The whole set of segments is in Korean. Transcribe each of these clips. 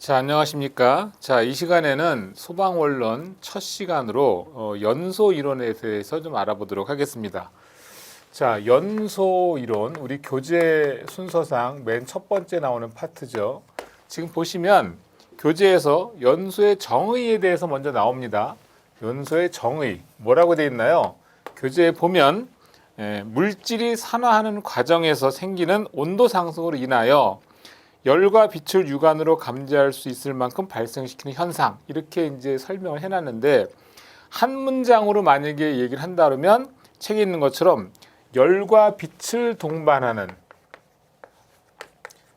자, 안녕하십니까. 자, 이 시간에는 소방원론 첫 시간으로 연소 이론에 대해서 좀 알아보도록 하겠습니다. 자, 연소 이론, 우리 교재 순서상 맨 첫 번째 나오는 파트죠. 지금 보시면 교재에서 연소의 정의에 대해서 먼저 나옵니다. 연소의 정의, 뭐라고 되어 있나요? 교재에 보면 물질이 산화하는 과정에서 생기는 온도 상승으로 인하여 열과 빛을 육안으로 감지할 수 있을 만큼 발생시키는 현상, 이렇게 이제 설명을 해놨는데, 한 문장으로 만약에 얘기를 한다 그러면 책에 있는 것처럼 열과 빛을 동반하는,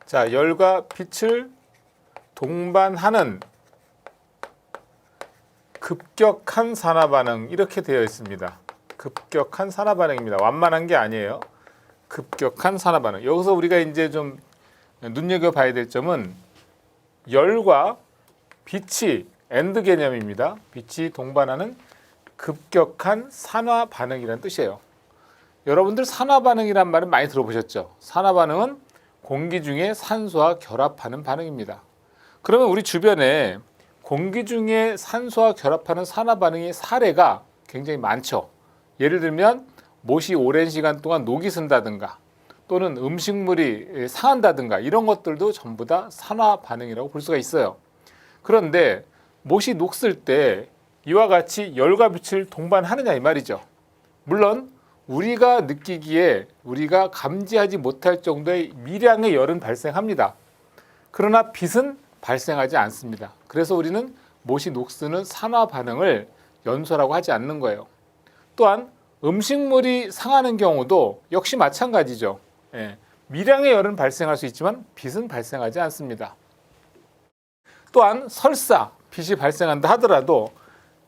자, 열과 빛을 동반하는 급격한 산화 반응, 이렇게 되어 있습니다. 급격한 산화 반응입니다. 완만한 게 아니에요. 급격한 산화 반응. 여기서 우리가 이제 좀 눈여겨봐야 될 점은 열과 빛이 엔드 개념입니다. 빛이 동반하는 급격한 산화 반응이라는 뜻이에요. 여러분들 산화 반응이란 말은 많이 들어보셨죠? 산화 반응은 공기 중에 산소와 결합하는 반응입니다. 그러면 우리 주변에 공기 중에 산소와 결합하는 산화 반응의 사례가 굉장히 많죠. 예를 들면 못이 오랜 시간 동안 녹이 쓴다든가, 또는 음식물이 상한다든가, 이런 것들도 전부 다 산화 반응이라고 볼 수가 있어요. 그런데 못이 녹슬 때 이와 같이 열과 빛을 동반하느냐 이 말이죠. 물론 우리가 느끼기에 우리가 감지하지 못할 정도의 미량의 열은 발생합니다. 그러나 빛은 발생하지 않습니다. 그래서 우리는 못이 녹쓰는 산화 반응을 연소라고 하지 않는 거예요. 또한 음식물이 상하는 경우도 역시 마찬가지죠. 미량의 열은 발생할 수 있지만 빛은 발생하지 않습니다. 또한 설사 빛이 발생한다 하더라도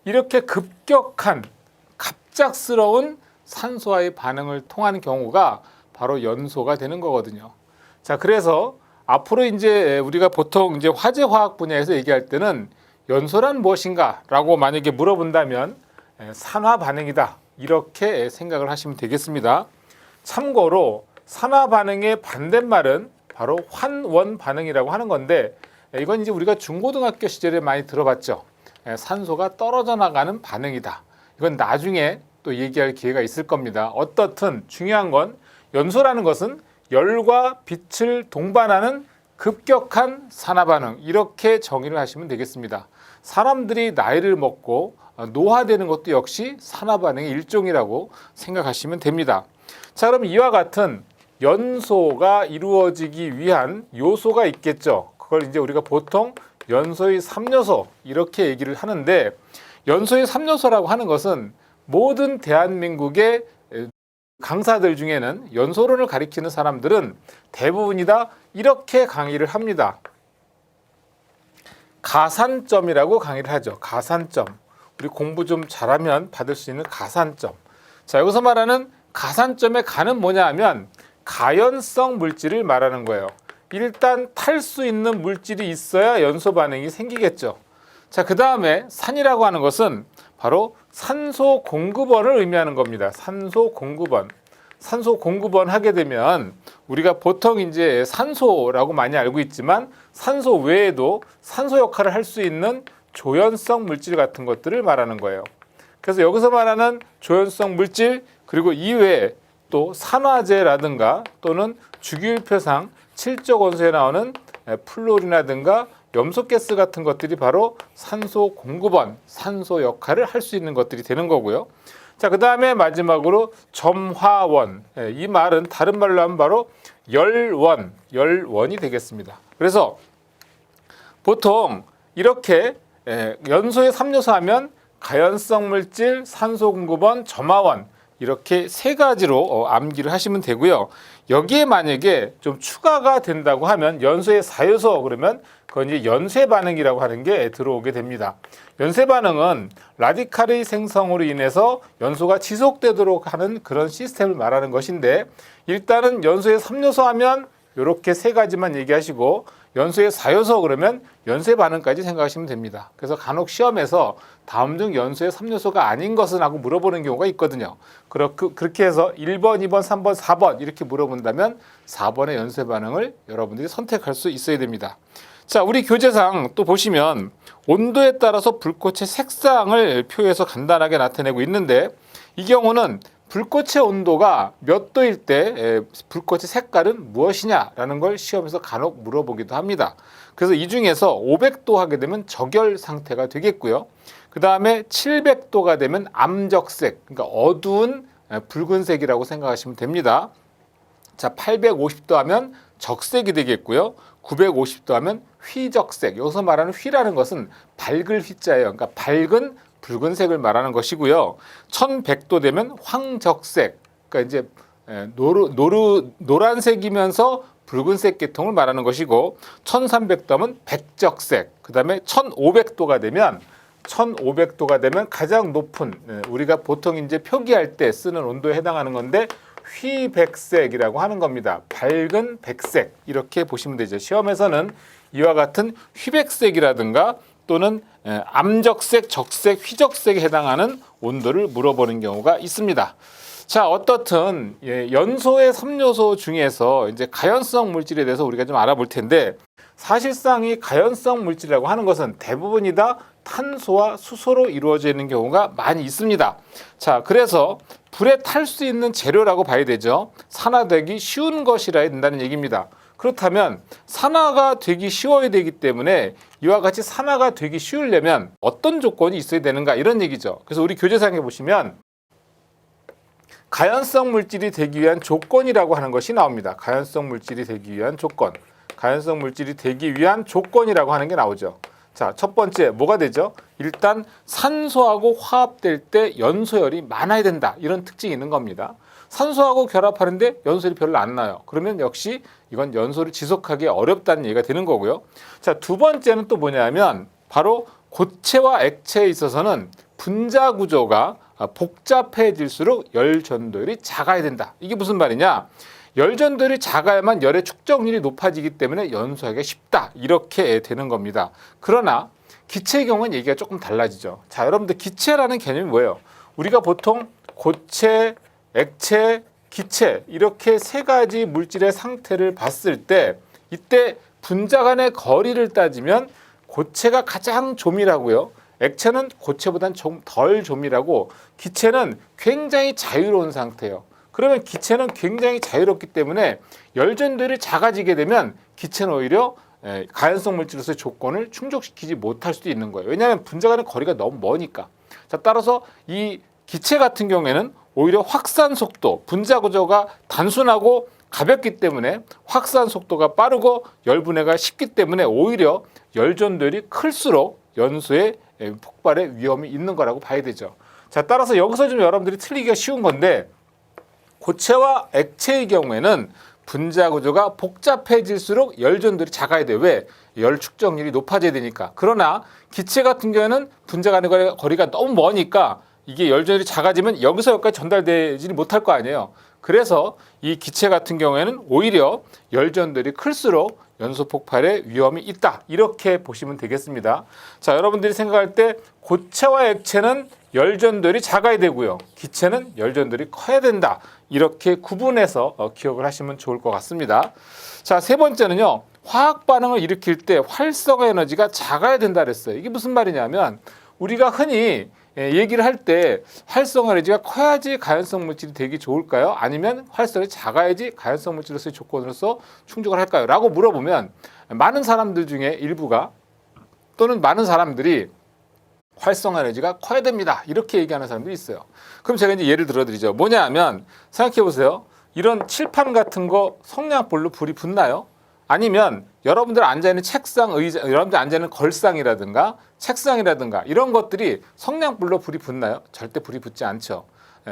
이렇게 급격한 갑작스러운 산소와의 반응을 통하는 경우가 바로 연소가 되는 거거든요. 자, 그래서 앞으로 이제 우리가 보통 이제 화재 화학 분야에서 얘기할 때는 연소란 무엇인가라고 만약에 물어본다면 산화 반응이다, 이렇게 생각을 하시면 되겠습니다. 참고로 산화 반응의 반대말은 바로 환원 반응이라고 하는 건데, 이건 이제 우리가 중고등학교 시절에 많이 들어봤죠. 산소가 떨어져 나가는 반응이다. 이건 나중에 또 얘기할 기회가 있을 겁니다. 어떻든 중요한 건 연소라는 것은 열과 빛을 동반하는 급격한 산화 반응, 이렇게 정의를 하시면 되겠습니다. 사람들이 나이를 먹고 노화되는 것도 역시 산화 반응의 일종이라고 생각하시면 됩니다. 자, 그럼 이와 같은 연소가 이루어지기 위한 요소가 있겠죠. 그걸 이제 우리가 보통 연소의 3요소, 이렇게 얘기를 하는데, 연소의 3요소라고 하는 것은 모든 대한민국의 강사들 중에는 연소론을 가리키는 사람들은 대부분이 다 이렇게 강의를 합니다. 가산점이라고 강의를 하죠. 가산점. 우리 공부 좀 잘하면 받을 수 있는 가산점. 자, 여기서 말하는 가산점의 가는 뭐냐 하면 가연성 물질을 말하는 거예요. 일단 탈 수 있는 물질이 있어야 연소 반응이 생기겠죠. 자, 그 다음에 산이라고 하는 것은 바로 산소 공급원을 의미하는 겁니다. 산소 공급원. 산소 공급원 하게 되면 우리가 보통 이제 산소라고 많이 알고 있지만 산소 외에도 산소 역할을 할 수 있는 조연성 물질 같은 것들을 말하는 거예요. 그래서 여기서 말하는 조연성 물질, 그리고 이외에 또 산화제라든가 또는 주기율표상 7적 원소에 나오는 플루린이라든가 염소가스 같은 것들이 바로 산소 공급원, 산소 역할을 할 수 있는 것들이 되는 거고요. 자, 그 다음에 마지막으로 점화원. 이 말은 다른 말로 하면 바로 열원이 되겠습니다. 그래서 보통 이렇게 연소의 3요소 하면 가연성 물질, 산소 공급원, 점화원, 이렇게 세 가지로 암기를 하시면 되고요. 여기에 만약에 좀 추가가 된다고 하면 연소의 4요소, 그러면 그건 이제 연쇄 반응이라고 하는 게 들어오게 됩니다. 연쇄 반응은 라디칼의 생성으로 인해서 연소가 지속되도록 하는 그런 시스템을 말하는 것인데, 일단은 연소의 3요소 하면 이렇게 세 가지만 얘기하시고, 연소의 4요소 그러면 연쇄 반응까지 생각하시면 됩니다. 그래서 간혹 시험에서 다음 중 연소의 3요소가 아닌 것은 하고 물어보는 경우가 있거든요. 그렇게 해서 1번, 2번, 3번, 4번 이렇게 물어본다면 4번의 연쇄 반응을 여러분들이 선택할 수 있어야 됩니다. 자, 우리 교재상 또 보시면 온도에 따라서 불꽃의 색상을 표해서 간단하게 나타내고 있는데, 이 경우는 불꽃의 온도가 몇 도일 때 불꽃의 색깔은 무엇이냐라는 걸 시험에서 간혹 물어보기도 합니다. 그래서 이 중에서 500도 하게 되면 적열 상태가 되겠고요. 그 다음에 700도가 되면 암적색, 그러니까 어두운 붉은색이라고 생각하시면 됩니다. 자, 850도 하면 적색이 되겠고요. 950도 하면 휘적색. 여기서 말하는 휘라는 것은 밝을 휘자예요. 그러니까 밝은 붉은색을 말하는 것이고요. 1100도 되면 황적색. 그러니까 이제 노란색이면서 붉은색 계통을 말하는 것이고, 1300도 하면 백적색. 그다음에 1500도가 되면 가장 높은, 우리가 보통 이제 표기할 때 쓰는 온도에 해당하는 건데, 휘백색이라고 하는 겁니다. 밝은 백색, 이렇게 보시면 되죠. 시험에서는 이와 같은 휘백색이라든가 또는 암적색, 적색, 휘적색에 해당하는 온도를 물어보는 경우가 있습니다. 자, 어떻든 연소의 3요소 중에서 이제 가연성 물질에 대해서 우리가 좀 알아볼 텐데, 사실상 이 가연성 물질이라고 하는 것은 대부분이 다 탄소와 수소로 이루어져 있는 경우가 많이 있습니다. 자, 그래서 불에 탈 수 있는 재료라고 봐야 되죠. 산화되기 쉬운 것이라 된다는 얘기입니다. 그렇다면 산화가 되기 쉬워야 되기 때문에 이와 같이 산화가 되기 쉬우려면 어떤 조건이 있어야 되는가, 이런 얘기죠. 그래서 우리 교재상에 보시면 가연성 물질이 되기 위한 조건이라고 하는 것이 나옵니다. 가연성 물질이 되기 위한 조건. 가연성 물질이 되기 위한 조건이라고 하는 게 나오죠. 자, 첫 번째 뭐가 되죠? 일단 산소하고 화합될 때 연소열이 많아야 된다, 이런 특징이 있는 겁니다. 산소하고 결합하는데 연소열이 별로 안 나요. 그러면 역시 이건 연소를 지속하기 어렵다는 얘기가 되는 거고요. 자, 두 번째는 또 뭐냐면 바로 고체와 액체에 있어서는 분자 구조가 복잡해질수록 열 전도율이 작아야 된다. 이게 무슨 말이냐? 열 전도율이 작아야만 열의 축적률이 높아지기 때문에 연소하기가 쉽다, 이렇게 되는 겁니다. 그러나 기체의 경우는 얘기가 조금 달라지죠. 자, 여러분들 기체라는 개념이 뭐예요? 우리가 보통 고체, 액체, 기체, 이렇게 세 가지 물질의 상태를 봤을 때, 이때 분자 간의 거리를 따지면 고체가 가장 조밀하고요, 액체는 고체보다는 좀 덜 조밀하고, 기체는 굉장히 자유로운 상태예요. 그러면 기체는 굉장히 자유롭기 때문에 열 전도율이 작아지게 되면 기체는 오히려 가연성 물질로서의 조건을 충족시키지 못할 수도 있는 거예요. 왜냐하면 분자 간의 거리가 너무 머니까. 자, 따라서 이 기체 같은 경우에는 오히려 확산 속도, 분자 구조가 단순하고 가볍기 때문에 확산 속도가 빠르고 열 분해가 쉽기 때문에 오히려 열 전도율이 클수록 연소의 폭발의 위험이 있는 거라고 봐야 되죠. 자, 따라서 여기서 좀 여러분들이 틀리기가 쉬운 건데, 고체와 액체의 경우에는 분자 구조가 복잡해질수록 열 전도율이 작아야 돼요. 왜? 열 축적률이 높아져야 되니까. 그러나 기체 같은 경우에는 분자 간의 거리가 너무 머니까 이게 열 전도율이 작아지면 여기서 여기까지 전달되지 못할 거 아니에요. 그래서 이 기체 같은 경우에는 오히려 열 전도율이 클수록 연소 폭발의 위험이 있다, 이렇게 보시면 되겠습니다. 자, 여러분들이 생각할 때 고체와 액체는 열 전도율이 작아야 되고요, 기체는 열 전도율이 커야 된다, 이렇게 구분해서 기억을 하시면 좋을 것 같습니다. 자, 세 번째는요, 화학 반응을 일으킬 때 활성화 에너지가 작아야 된다 그랬어요. 이게 무슨 말이냐면, 우리가 흔히 얘기를 할 때 활성화 에너지가 커야지 가연성 물질이 되기 좋을까요? 아니면 활성이 작아야지 가연성 물질로서의 조건으로서 충족을 할까요? 라고 물어보면 많은 사람들 중에 일부가, 또는 많은 사람들이 활성화 에너지가 커야 됩니다, 이렇게 얘기하는 사람들이 있어요. 그럼 제가 이제 예를 들어드리죠. 뭐냐 하면, 생각해 보세요. 이런 칠판 같은 거 성냥불로 불이 붙나요? 아니면 여러분들 앉아있는 책상, 의자, 여러분들 앉아있는 걸상이라든가 책상이라든가 이런 것들이 성냥불로 불이 붙나요? 절대 불이 붙지 않죠.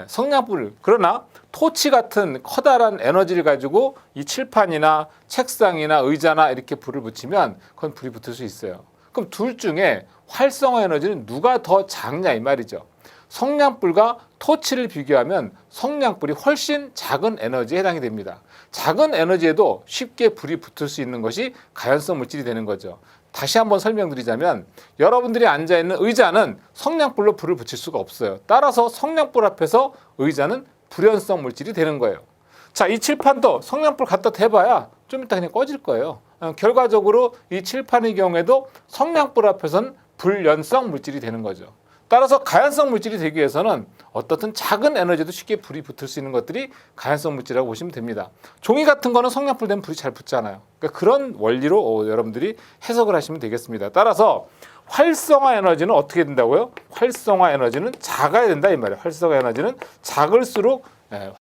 성냥불, 그러나 토치 같은 커다란 에너지를 가지고 이 칠판이나 책상이나 의자나 이렇게 불을 붙이면 그건 불이 붙을 수 있어요. 그럼 둘 중에 활성화 에너지는 누가 더 작냐, 이 말이죠. 성냥불과 토치를 비교하면 성냥불이 훨씬 작은 에너지에 해당이 됩니다. 작은 에너지에도 쉽게 불이 붙을 수 있는 것이 가연성 물질이 되는 거죠. 다시 한번 설명드리자면, 여러분들이 앉아있는 의자는 성냥불로 불을 붙일 수가 없어요. 따라서 성냥불 앞에서 의자는 불연성 물질이 되는 거예요. 자, 이 칠판도 성냥불 갖다 대봐야 좀 이따 그냥 꺼질 거예요. 결과적으로 이 칠판의 경우에도 성냥불 앞에서는 불연성 물질이 되는 거죠. 따라서 가연성 물질이 되기 위해서는 어떻든 작은 에너지도 쉽게 불이 붙을 수 있는 것들이 가연성 물질이라고 보시면 됩니다. 종이 같은 거는 성냥불 되면 불이 잘 붙잖아요. 그러니까 그런 원리로 여러분들이 해석을 하시면 되겠습니다. 따라서 활성화 에너지는 어떻게 된다고요? 활성화 에너지는 작아야 된다 이 말이에요. 활성화 에너지는 작을수록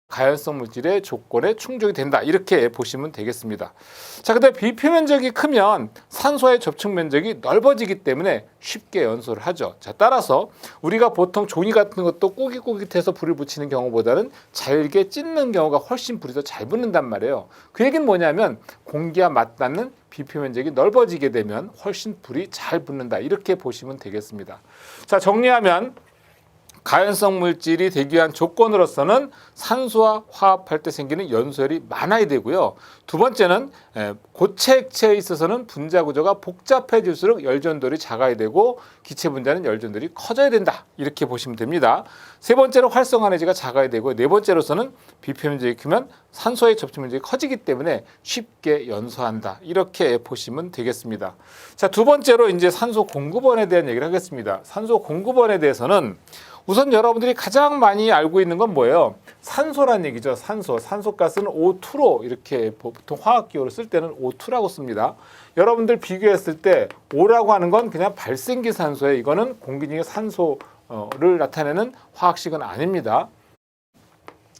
가연성 물질의 조건에 충족이 된다. 이렇게 보시면 되겠습니다. 자, 근데 비표 면적이 크면 산소와의 접촉 면적이 넓어지기 때문에 쉽게 연소를 하죠. 자, 따라서 우리가 보통 종이 같은 것도 꾸깃꾸깃해서 불을 붙이는 경우보다는 잘게 찢는 경우가 훨씬 불이 더 잘 붙는단 말이에요. 그 얘기는 뭐냐면 공기와 맞닿는 비표 면적이 넓어지게 되면 훨씬 불이 잘 붙는다. 이렇게 보시면 되겠습니다. 자, 정리하면 가연성 물질이 되기 위한 조건으로서는 산소와 화합할 때 생기는 연소율이 많아야 되고요. 두 번째는 고체 액체에 있어서는 분자 구조가 복잡해질수록 열전도율이 작아야 되고 기체 분자는 열전도율이 커져야 된다. 이렇게 보시면 됩니다. 세 번째로 활성화 에너지가 작아야 되고 네 번째로서는 비표 면적이 크면 산소의 접촉 면적이 커지기 때문에 쉽게 연소한다. 이렇게 보시면 되겠습니다. 자, 두 번째로 이제 산소 공급원에 대한 얘기를 하겠습니다. 산소 공급원에 대해서는 우선 여러분들이 가장 많이 알고 있는 건 뭐예요? 산소란 얘기죠. 산소. 산소가스는 O2로 이렇게 보통 화학기호로 쓸 때는 O2라고 씁니다. 여러분들 비교했을 때 O라고 하는 건 그냥 발생기 산소예요. 이거는 공기 중에 산소를 나타내는 화학식은 아닙니다.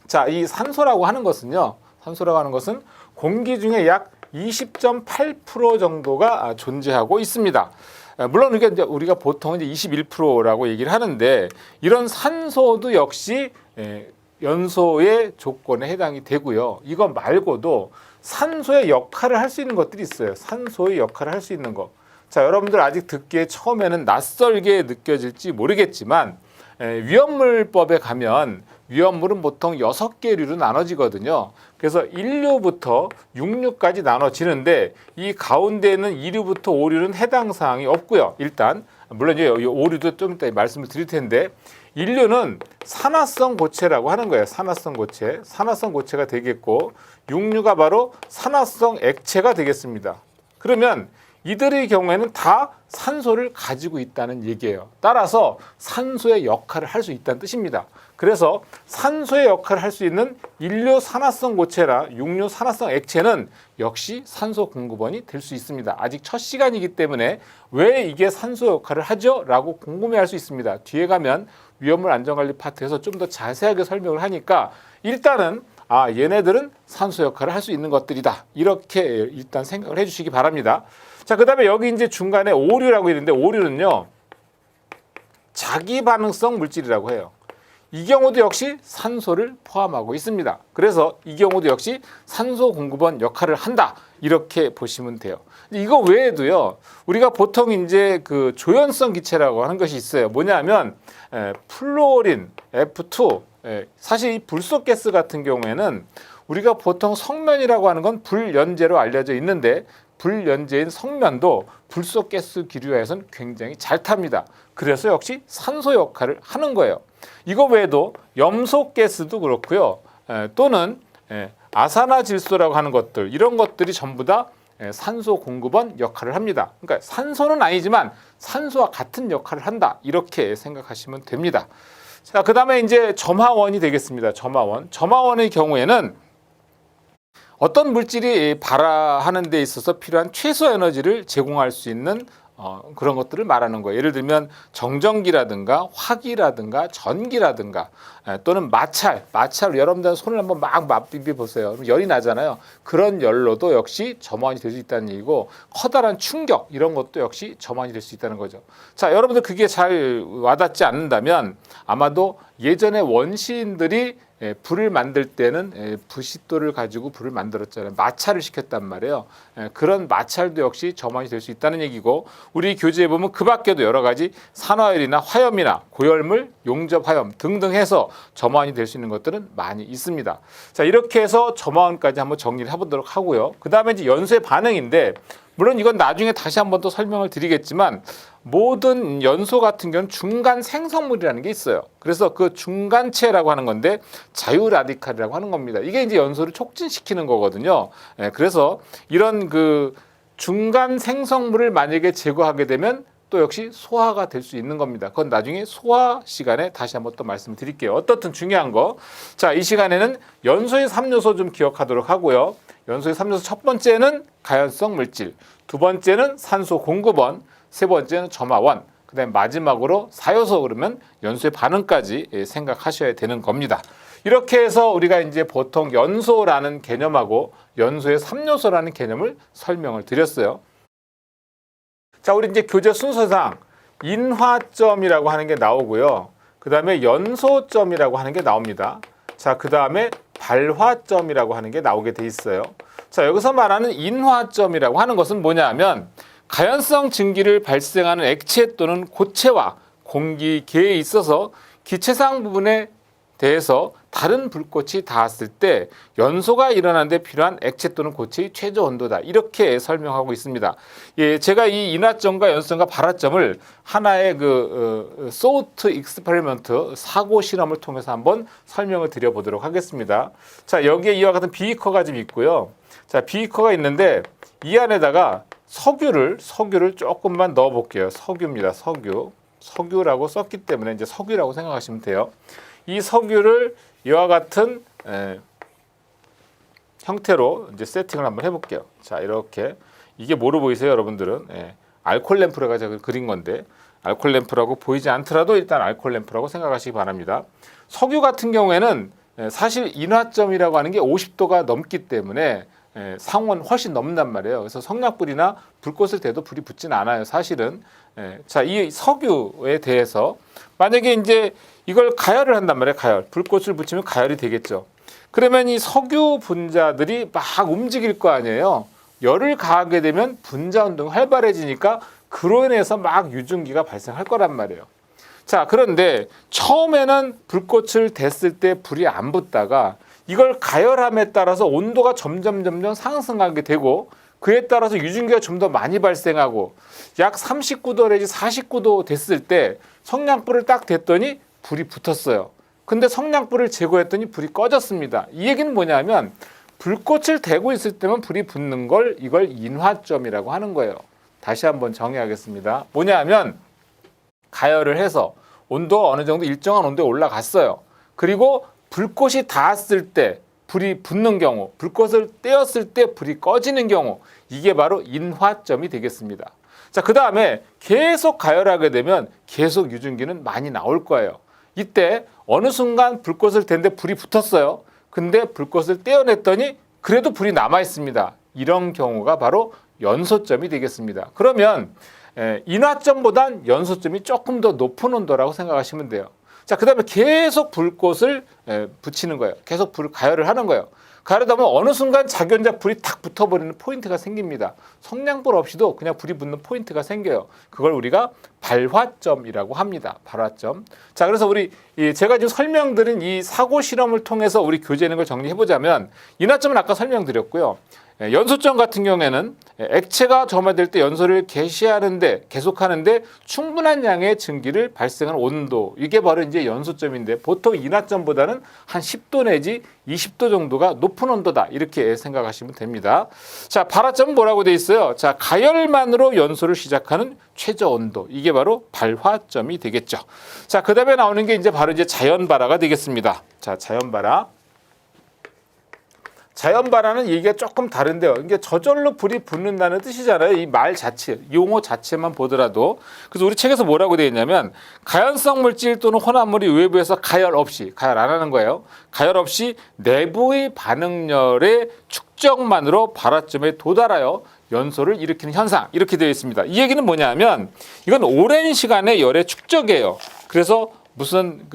자, 이 산소라고 하는 것은요. 산소라고 하는 것은 공기 중에 약 20.8% 정도가 존재하고 있습니다. 물론 이게 이제 우리가 보통 이제 21%라고 얘기를 하는데 이런 산소도 역시 연소의 조건에 해당이 되고요. 이거 말고도 산소의 역할을 할 수 있는 것들이 있어요. 산소의 역할을 할 수 있는 거. 자, 여러분들 아직 듣기에 처음에는 낯설게 느껴질지 모르겠지만 위험물법에 가면 위험물은 보통 6개류로 나눠지거든요. 그래서 1류부터 6류까지 나눠지는데 이 가운데는 2류부터 5류는 해당 사항이 없고요. 일단 물론 이제 5류도 좀 이따 말씀을 드릴 텐데 1류는 산화성 고체라고 하는 거예요. 산화성 고체. 산화성 고체가 되겠고 6류가 바로 산화성 액체가 되겠습니다. 그러면 이들의 경우에는 다 산소를 가지고 있다는 얘기예요. 따라서 산소의 역할을 할 수 있다는 뜻입니다. 그래서 산소의 역할을 할 수 있는 1류 산화성 고체나 6류 산화성 액체는 역시 산소 공급원이 될 수 있습니다. 아직 첫 시간이기 때문에 왜 이게 산소 역할을 하죠? 라고 궁금해할 수 있습니다. 뒤에 가면 위험물 안전관리 파트에서 좀 더 자세하게 설명을 하니까 일단은 얘네들은 산소 역할을 할 수 있는 것들이다. 이렇게 일단 생각을 해주시기 바랍니다. 자, 그 다음에 여기 이제 중간에 오류라고 있는데 오류는요, 자기 반응성 물질이라고 해요. 이 경우도 역시 산소를 포함하고 있습니다. 그래서 이 경우도 역시 산소 공급원 역할을 한다. 이렇게 보시면 돼요. 이거 외에도요, 우리가 보통 이제 그 조연성 기체라고 하는 것이 있어요. 뭐냐면, 플루오린, F2, 사실 이 불소가스 같은 경우에는 우리가 보통 성면이라고 하는 건 불연제로 알려져 있는데 불연제인 성면도 불소가스 기류화에서는 굉장히 잘 탑니다. 그래서 역시 산소 역할을 하는 거예요. 이거 외에도 염소가스도 그렇고요. 또는 아산화질소라고 하는 것들, 이런 것들이 전부 다 산소 공급원 역할을 합니다. 그러니까 산소는 아니지만 산소와 같은 역할을 한다. 이렇게 생각하시면 됩니다. 자, 그 다음에 이제 점화원이 되겠습니다. 점화원. 점화원의 경우에는 어떤 물질이 발화하는 데 있어서 필요한 최소 에너지를 제공할 수 있는 그런 것들을 말하는 거예요. 예를 들면 정전기라든가 화기라든가 전기라든가 또는 마찰 여러분들 손을 한번 막 비벼 보세요. 그럼 열이 나잖아요. 그런 열로도 역시 점화원이 될 수 있다는 얘기고 커다란 충격 이런 것도 역시 점화원이 될 수 있다는 거죠. 자, 여러분들 그게 잘 와닿지 않는다면 아마도 예전에 원시인들이 불을 만들 때는 부싯돌을 가지고 불을 만들었잖아요. 마찰을 시켰단 말이에요. 그런 마찰도 역시 점화원이 될 수 있다는 얘기고 우리 교재에 보면 그 밖에도 여러 가지 산화열이나 화염이나 고열물, 용접화염 등등 해서 점화원이 될 수 있는 것들은 많이 있습니다. 자, 이렇게 해서 점화원까지 한번 정리를 해보도록 하고요. 그 다음에 이제 연소의 반응인데 물론 이건 나중에 다시 한번 또 설명을 드리겠지만 모든 연소 같은 경우는 중간 생성물이라는 게 있어요. 그래서 그 중간체라고 하는 건데 자유 라디칼이라고 하는 겁니다. 이게 이제 연소를 촉진시키는 거거든요. 그래서 이런 그 중간 생성물을 만약에 제거하게 되면 또 역시 소화가 될 수 있는 겁니다. 그건 나중에 소화 시간에 다시 한번 또 말씀을 드릴게요. 어떻든 중요한 거. 자, 이 시간에는 연소의 3요소 좀 기억하도록 하고요. 연소의 3요소 첫 번째는 가연성 물질, 두 번째는 산소 공급원, 세 번째는 점화원, 그다음에 마지막으로 4요소 그러면 연소의 반응까지 생각하셔야 되는 겁니다. 이렇게 해서 우리가 이제 보통 연소라는 개념하고 연소의 3요소라는 개념을 설명을 드렸어요. 자, 우리 이제 교재 순서상 인화점이라고 하는 게 나오고요. 그 다음에 연소점이라고 하는 게 나옵니다. 자, 그 다음에 발화점이라고 하는 게 나오게 돼 있어요. 자, 여기서 말하는 인화점이라고 하는 것은 뭐냐 하면 가연성 증기를 발생하는 액체 또는 고체와 공기계에 있어서 기체상 부분에 대해서 다른 불꽃이 닿았을 때 연소가 일어나는 데 필요한 액체 또는 고체의 최저 온도다. 이렇게 설명하고 있습니다. 예, 제가 이 인화점과 연소점과 발화점을 하나의 소트 익스페리먼트 사고 실험을 통해서 한번 설명을 드려보도록 하겠습니다. 자, 여기에 이와 같은 비커가 좀 있고요. 자, 비커가 있는데 이 안에다가 석유를 조금만 넣어 볼게요. 석유입니다. 석유라고 썼기 때문에 이제 석유라고 생각하시면 돼요. 이 석유를 이와 같은 형태로 이제 세팅을 한번 해볼게요. 자, 이렇게 이게 뭐로 보이세요, 여러분들은? 알콜 램프라고 제가 그린 건데 알콜 램프라고 보이지 않더라도 일단 알콜 램프라고 생각하시기 바랍니다. 석유 같은 경우에는 사실 인화점이라고 하는 게 50도가 넘기 때문에 상온 훨씬 넘는단 말이에요. 그래서 성냥불이나 불꽃을 대도 불이 붙지는 않아요, 사실은. 자, 이 석유에 대해서 만약에 이제 이걸 가열을 한단 말이에요. 가열. 불꽃을 붙이면 가열이 되겠죠. 그러면 이 석유 분자들이 막 움직일 거 아니에요. 열을 가하게 되면 분자 운동이 활발해지니까 그로 인해서 막 유증기가 발생할 거란 말이에요. 자, 그런데 처음에는 불꽃을 댔을 때 불이 안 붙다가 이걸 가열함에 따라서 온도가 점점 상승하게 되고 그에 따라서 유증기가 좀 더 많이 발생하고 약 39도 내지 49도 됐을 때 성냥불을 딱 댔더니 불이 붙었어요. 근데 성냥불을 제거했더니 불이 꺼졌습니다. 이 얘기는 뭐냐면 불꽃을 대고 있을 때만 불이 붙는 걸 이걸 인화점이라고 하는 거예요. 다시 한번 정의하겠습니다. 뭐냐면 가열을 해서 온도가 어느 정도 일정한 온도에 올라갔어요. 그리고 불꽃이 닿았을 때 불이 붙는 경우, 불꽃을 떼었을 때 불이 꺼지는 경우, 이게 바로 인화점이 되겠습니다. 자, 그 다음에 계속 가열하게 되면 계속 유증기는 많이 나올 거예요. 이때 어느 순간 불꽃을 댔는데 불이 붙었어요. 근데 불꽃을 떼어냈더니 그래도 불이 남아 있습니다. 이런 경우가 바로 연소점이 되겠습니다. 그러면 인화점보단 연소점이 조금 더 높은 온도라고 생각하시면 돼요. 자, 그 다음에 계속 불꽃을 붙이는 거예요. 계속 불을 가열을 하는 거예요. 가열하다 보면 어느 순간 자기 혼자 불이 탁 붙어버리는 포인트가 생깁니다. 성냥불 없이도 그냥 불이 붙는 포인트가 생겨요. 그걸 우리가 발화점이라고 합니다. 발화점. 자, 그래서 제가 지금 설명드린 이 사고 실험을 통해서 우리 교재 있는 걸 정리해보자면 인화점은 아까 설명드렸고요. 연소점 같은 경우에는 액체가 점화될 때 연소를 계속하는데 충분한 양의 증기를 발생하는 온도, 이게 바로 이제 연소점인데 보통 인화점보다는 한 10도 내지 20도 정도가 높은 온도다, 이렇게 생각하시면 됩니다. 자, 발화점은 뭐라고 돼 있어요? 자, 가열만으로 연소를 시작하는 최저 온도, 이게 바로 발화점이 되겠죠. 자, 그 다음에 나오는 게 이제 바로 이제 자연발화가 되겠습니다. 자, 자연발화. 자연발화는 얘기가 조금 다른데요. 이게 저절로 불이 붙는다는 뜻이잖아요. 이 말 자체, 용어 자체만 보더라도. 그래서 우리 책에서 뭐라고 되어 있냐면 가연성 물질 또는 혼합물이 외부에서 가열 안 하는 거예요. 가열 없이 내부의 반응열의 축적만으로 발화점에 도달하여 연소를 일으키는 현상, 이렇게 되어 있습니다. 이 얘기는 뭐냐면 이건 오랜 시간의 열의 축적이에요. 그래서 무슨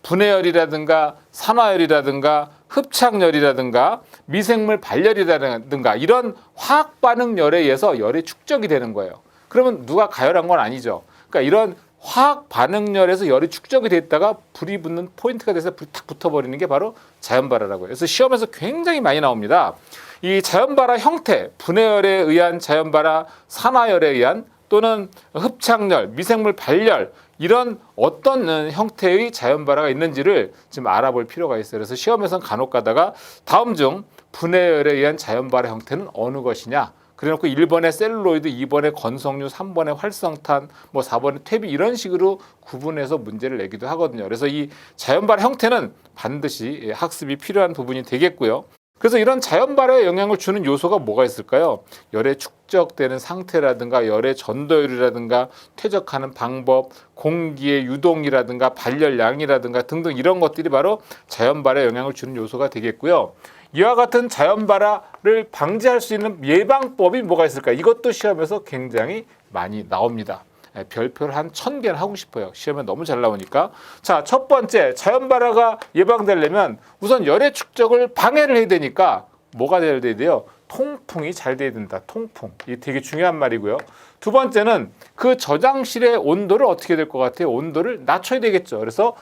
분해열이라든가 산화열이라든가 흡착열이라든가 미생물 발열이라든가 이런 화학 반응열에 의해서 열이 축적이 되는 거예요. 그러면 누가 가열한 건 아니죠. 그러니까 이런 화학 반응열에서 열이 축적이 됐다가 불이 붙는 포인트가 돼서 불이 탁 붙어버리는 게 바로 자연발화라고요. 그래서 시험에서 굉장히 많이 나옵니다. 이 자연발화 형태, 분해열에 의한 자연발화, 산화열에 의한 또는 흡착열, 미생물 발열, 이런 어떤 형태의 자연발화가 있는지를 좀 알아볼 필요가 있어요. 그래서 시험에서는 간혹 가다가 다음 중 분해열에 의한 자연발화 형태는 어느 것이냐, 그래놓고 1번에 셀룰로이드, 2번에 건성류, 3번에 활성탄, 뭐 4번에 퇴비 이런 식으로 구분해서 문제를 내기도 하거든요. 그래서 이 자연발화 형태는 반드시 학습이 필요한 부분이 되겠고요. 그래서 이런 자연발화에 영향을 주는 요소가 뭐가 있을까요? 열의 축적되는 상태라든가 열의 전도율이라든가 퇴적하는 방법, 공기의 유동이라든가 발열량이라든가 등등 이런 것들이 바로 자연발화에 영향을 주는 요소가 되겠고요. 이와 같은 자연발화를 방지할 수 있는 예방법이 뭐가 있을까? 이것도 시험에서 굉장히 많이 나옵니다. 별표를 한 1000개는 하고 싶어요. 시험에 너무 잘 나오니까. 자, 첫 번째, 자연발화가 예방되려면 우선 열의 축적을 방해를 해야 되니까 뭐가 돼야 돼요? 통풍이 잘 돼야 된다. 통풍. 이게 되게 중요한 말이고요. 두 번째는 그 저장실의 온도를 어떻게 될 것 같아요? 온도를 낮춰야 되겠죠. 그래서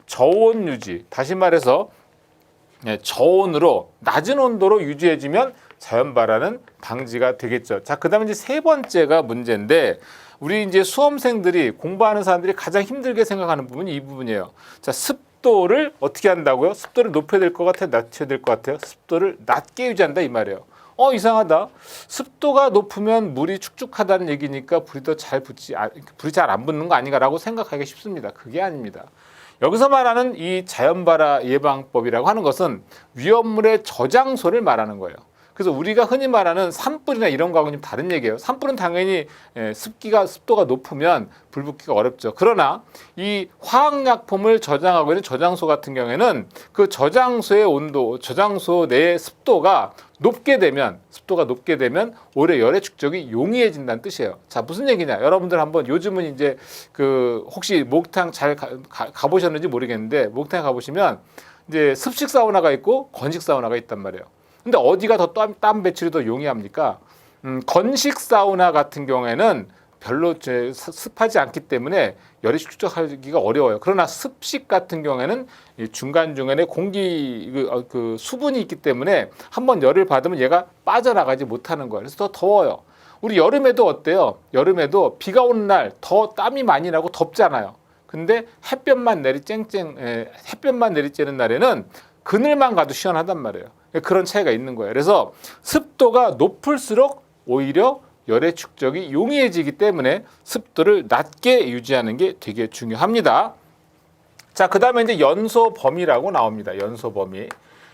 저온 유지. 다시 말해서 저온으로 낮은 온도로 유지해지면 자연발화는 방지가 되겠죠. 자, 그다음에 이제 세 번째가 문제인데 우리 이제 수험생들이 공부하는 사람들이 가장 힘들게 생각하는 부분이 이 부분이에요. 자, 습도를 어떻게 한다고요? 습도를 높여야 될 것 같아요? 낮춰야 될 것 같아요? 습도를 낮게 유지한다 이 말이에요. 이상하다. 습도가 높으면 물이 축축하다는 얘기니까 불이 잘 안 붙는 거 아닌가라고 생각하기 쉽습니다. 그게 아닙니다. 여기서 말하는 이 자연발화 예방법이라고 하는 것은 위험물의 저장소를 말하는 거예요. 그래서 우리가 흔히 말하는 산불이나 이런 거하고는 좀 다른 얘기예요. 산불은 당연히 습도가 높으면 불 붙기가 어렵죠. 그러나 이 화학약품을 저장하고 있는 저장소 같은 경우에는 그 저장소의 온도, 저장소 내의 습도가 높게 되면 오히려 열의 축적이 용이해진다는 뜻이에요. 자, 무슨 얘기냐? 여러분들 한번 요즘은 이제 혹시 목욕탕 잘 가보셨는지 모르겠는데 목욕탕에 가보시면 이제 습식 사우나가 있고 건식 사우나가 있단 말이에요. 근데 어디가 더 땀 배출이 더 용이합니까? 건식 사우나 같은 경우에는 별로 습하지 않기 때문에 열이 축적하기가 어려워요. 그러나 습식 같은 경우에는 중간중간에 공기 수분이 있기 때문에 한번 열을 받으면 얘가 빠져나가지 못하는 거예요. 그래서 더 더워요. 우리 여름에도 어때요? 여름에도 비가 오는 날 더 땀이 많이 나고 덥잖아요. 근데 햇볕만 내리쬐는 날에는 그늘만 가도 시원하단 말이에요. 그런 차이가 있는 거예요. 그래서 습도가 높을수록 오히려 열의 축적이 용이해지기 때문에 습도를 낮게 유지하는 게 되게 중요합니다. 자, 그 다음에 이제 연소 범위라고 나옵니다. 연소 범위.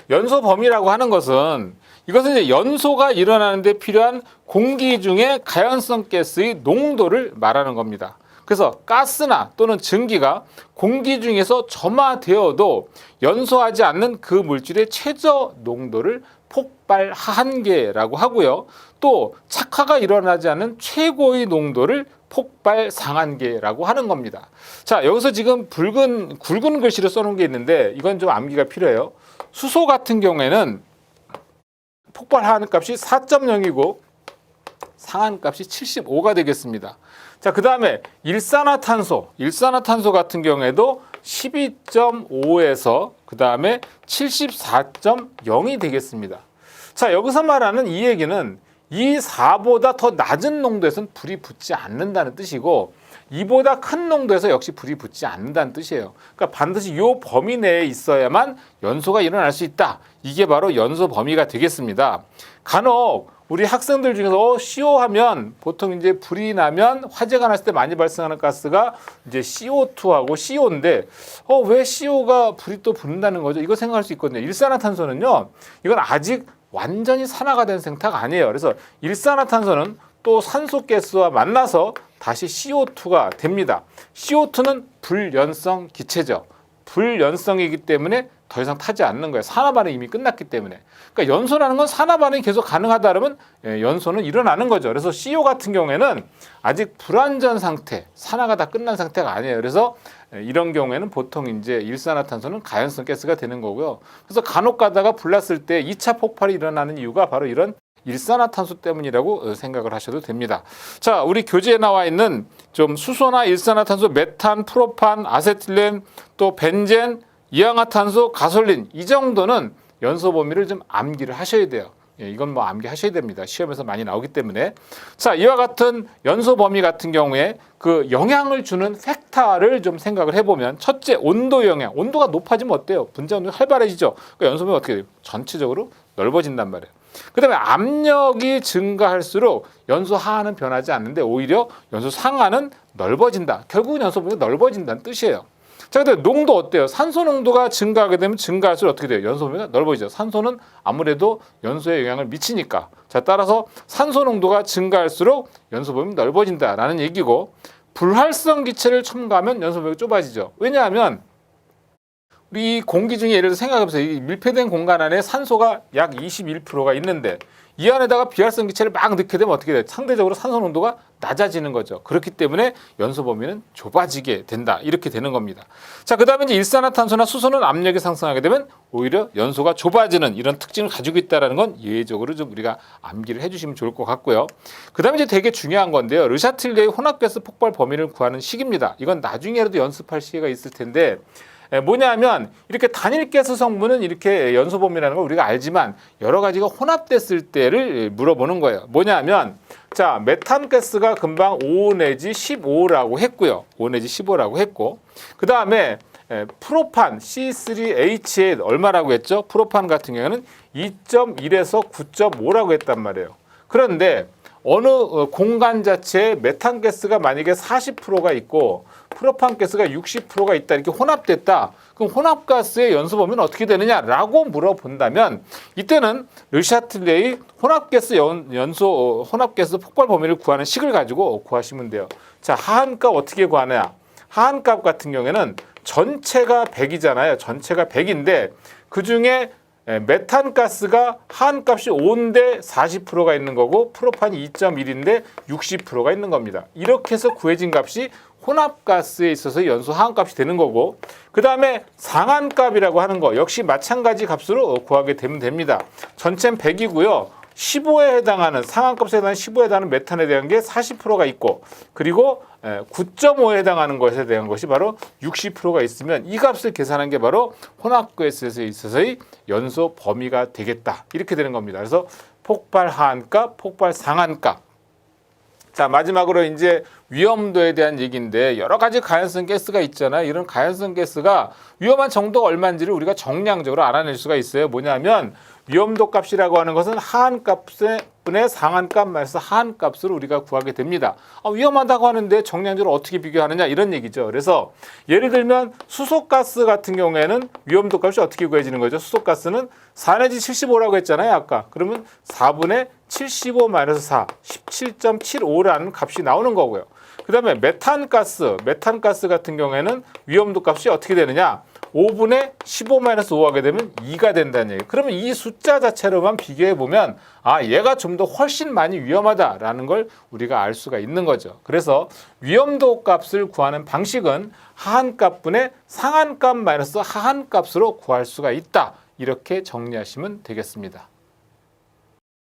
연소 범위라고 하는 것은 이것은 이제 연소가 일어나는데 필요한 공기 중의 가연성 가스의 농도를 말하는 겁니다. 그래서 가스나 또는 증기가 공기 중에서 점화되어도 연소하지 않는 그 물질의 최저 농도를 폭발 하한계라고 하고요. 또 착화가 일어나지 않는 최고의 농도를 폭발 상한계라고 하는 겁니다. 자, 여기서 지금 굵은 글씨로 써놓은 게 있는데 이건 좀 암기가 필요해요. 수소 같은 경우에는 폭발 하한 값이 4.0이고 상한값이 75가 되겠습니다. 자, 그 다음에 일산화탄소 같은 경우에도 12.5에서 그 다음에 74.0이 되겠습니다. 자, 여기서 말하는 이 얘기는 이 4보다 더 낮은 농도에서는 불이 붙지 않는다는 뜻이고 이보다 큰 농도에서 역시 불이 붙지 않는다는 뜻이에요. 그러니까 반드시 이 범위 내에 있어야만 연소가 일어날 수 있다. 이게 바로 연소 범위가 되겠습니다. 간혹 우리 학생들 중에서 CO 하면 보통 이제 불이 나면 화재가 났을 때 많이 발생하는 가스가 이제 CO2하고 CO인데 왜 CO가 불이 또 붙는다는 거죠? 이거 생각할 수 있거든요. 일산화탄소는요. 이건 아직 완전히 산화가 된 상태가 아니에요. 그래서 일산화탄소는 또 산소가스와 만나서 다시 CO2가 됩니다. CO2는 불연성 기체죠. 불연성이기 때문에 더 이상 타지 않는 거예요. 산화 반응이 이미 끝났기 때문에. 그러니까 연소라는 건 산화 반응이 계속 가능하다 그러면 연소는 일어나는 거죠. 그래서 CO 같은 경우에는 아직 불완전 상태, 산화가 다 끝난 상태가 아니에요. 그래서 이런 경우에는 보통 이제 일산화탄소는 가연성 가스가 되는 거고요. 그래서 간혹 가다가 불났을 때 2차 폭발이 일어나는 이유가 바로 이런 일산화탄소 때문이라고 생각을 하셔도 됩니다. 자, 우리 교재에 나와 있는 좀 수소나 일산화탄소, 메탄, 프로판, 아세틸렌, 또 벤젠, 이氧화탄소, 가솔린 이 정도는 연소 범위를 좀 암기를 하셔야 돼요. 이건 뭐 암기하셔야 됩니다. 시험에서 많이 나오기 때문에. 자, 이와 같은 연소 범위 같은 경우에 그 영향을 주는 팩터를 좀 생각을 해보면 첫째, 온도 영향. 온도가 높아지면 어때요? 분자 운동이 활발해지죠. 그러니까 연소 범위가 어떻게 돼요? 전체적으로 넓어진단 말이에요. 그다음에 압력이 증가할수록 연소 하한은 변하지 않는데 오히려 연소 상하는 넓어진다. 결국은 연소 범위가 넓어진다는 뜻이에요. 자, 근데 농도 어때요? 산소 농도가 증가하게 되면 증가할수록 어떻게 돼요? 연소 범위가 넓어지죠. 산소는 아무래도 연소에 영향을 미치니까. 자, 따라서 산소 농도가 증가할수록 연소 범위가 넓어진다라는 얘기고, 불활성 기체를 첨가하면 연소 범위가 좁아지죠. 왜냐하면 우리 이 공기 중에 예를 들어 생각해보세요. 이 밀폐된 공간 안에 산소가 약 21%가 있는데 이 안에다가 비활성 기체를 막 넣게 되면 어떻게 돼요? 상대적으로 산소 농도가 낮아지는 거죠. 그렇기 때문에 연소 범위는 좁아지게 된다. 이렇게 되는 겁니다. 자, 그다음에 이제 일산화탄소나 수소는 압력이 상승하게 되면 오히려 연소가 좁아지는 이런 특징을 가지고 있다는 건 예외적으로 좀 우리가 암기를 해주시면 좋을 것 같고요. 그다음에 이제 되게 중요한 건데요. 르샤틀레의 혼합가스 폭발 범위를 구하는 식입니다. 이건 나중에라도 연습할 시기가 있을 텐데 뭐냐면 이렇게 단일가스 성분은 이렇게 연소 범위라는 걸 우리가 알지만 여러 가지가 혼합됐을 때를 물어보는 거예요. 뭐냐면 자, 메탄가스가 금방 5 내지 15라고 했고요. 5 내지 15라고 했고, 그 다음에 프로판 C3H8 얼마라고 했죠? 프로판 같은 경우는 2.1에서 9.5라고 했단 말이에요. 그런데 어느 공간 자체에 메탄가스가 만약에 40%가 있고 프로판가스가 60%가 있다, 이렇게 혼합됐다. 그럼 혼합가스의 연소 범위는 어떻게 되느냐라고 물어본다면 이때는 르샤틀레의 혼합가스 혼합가스 폭발 범위를 구하는 식을 가지고 구하시면 돼요. 자, 하한값 어떻게 구하냐? 하한값 같은 경우에는 전체가 100이잖아요. 전체가 100인데 그 중에 메탄가스가 하한값이 5인데 40%가 있는 거고 프로판이 2.1인데 60%가 있는 겁니다. 이렇게 해서 구해진 값이 혼합가스에 있어서 연소 하한값이 되는 거고, 그 다음에 상한값이라고 하는 거 역시 마찬가지 값으로 구하게 되면 됩니다. 전체는 100이고요. 15에 해당하는 상한값에 해당하는 15에 해당하는 메탄에 대한 게 40%가 있고, 그리고 9.5에 해당하는 것에 대한 것이 바로 60%가 있으면 이 값을 계산한 게 바로 혼합가스에 있어서의 연소 범위가 되겠다. 이렇게 되는 겁니다. 그래서 폭발 하한값, 폭발 상한값. 자, 마지막으로 이제 위험도에 대한 얘기인데 여러 가지 가연성 가스가 있잖아요. 이런 가연성 가스가 위험한 정도가 얼마인지를 우리가 정량적으로 알아낼 수가 있어요. 뭐냐면 위험도 값이라고 하는 것은 하한값분의 상한값 마이너스 하한값으로 우리가 구하게 됩니다. 위험하다고 하는데 정량적으로 어떻게 비교하느냐 이런 얘기죠. 그래서 예를 들면 수소가스 같은 경우에는 위험도 값이 어떻게 구해지는 거죠? 수소가스는 4 내지 75라고 했잖아요. 아까. 그러면 4분의 75 마이너스 4, 17.75라는 값이 나오는 거고요. 그 다음에 메탄가스 같은 경우에는 위험도 값이 어떻게 되느냐? 5분의 15 마이너스 5 하게 되면 2가 된다는 얘기예요. 그러면 이 숫자 자체로만 비교해 보면 얘가 좀 더 훨씬 많이 위험하다라는 걸 우리가 알 수가 있는 거죠. 그래서 위험도 값을 구하는 방식은 하한값분의 상한값 마이너스 하한값으로 구할 수가 있다. 이렇게 정리하시면 되겠습니다.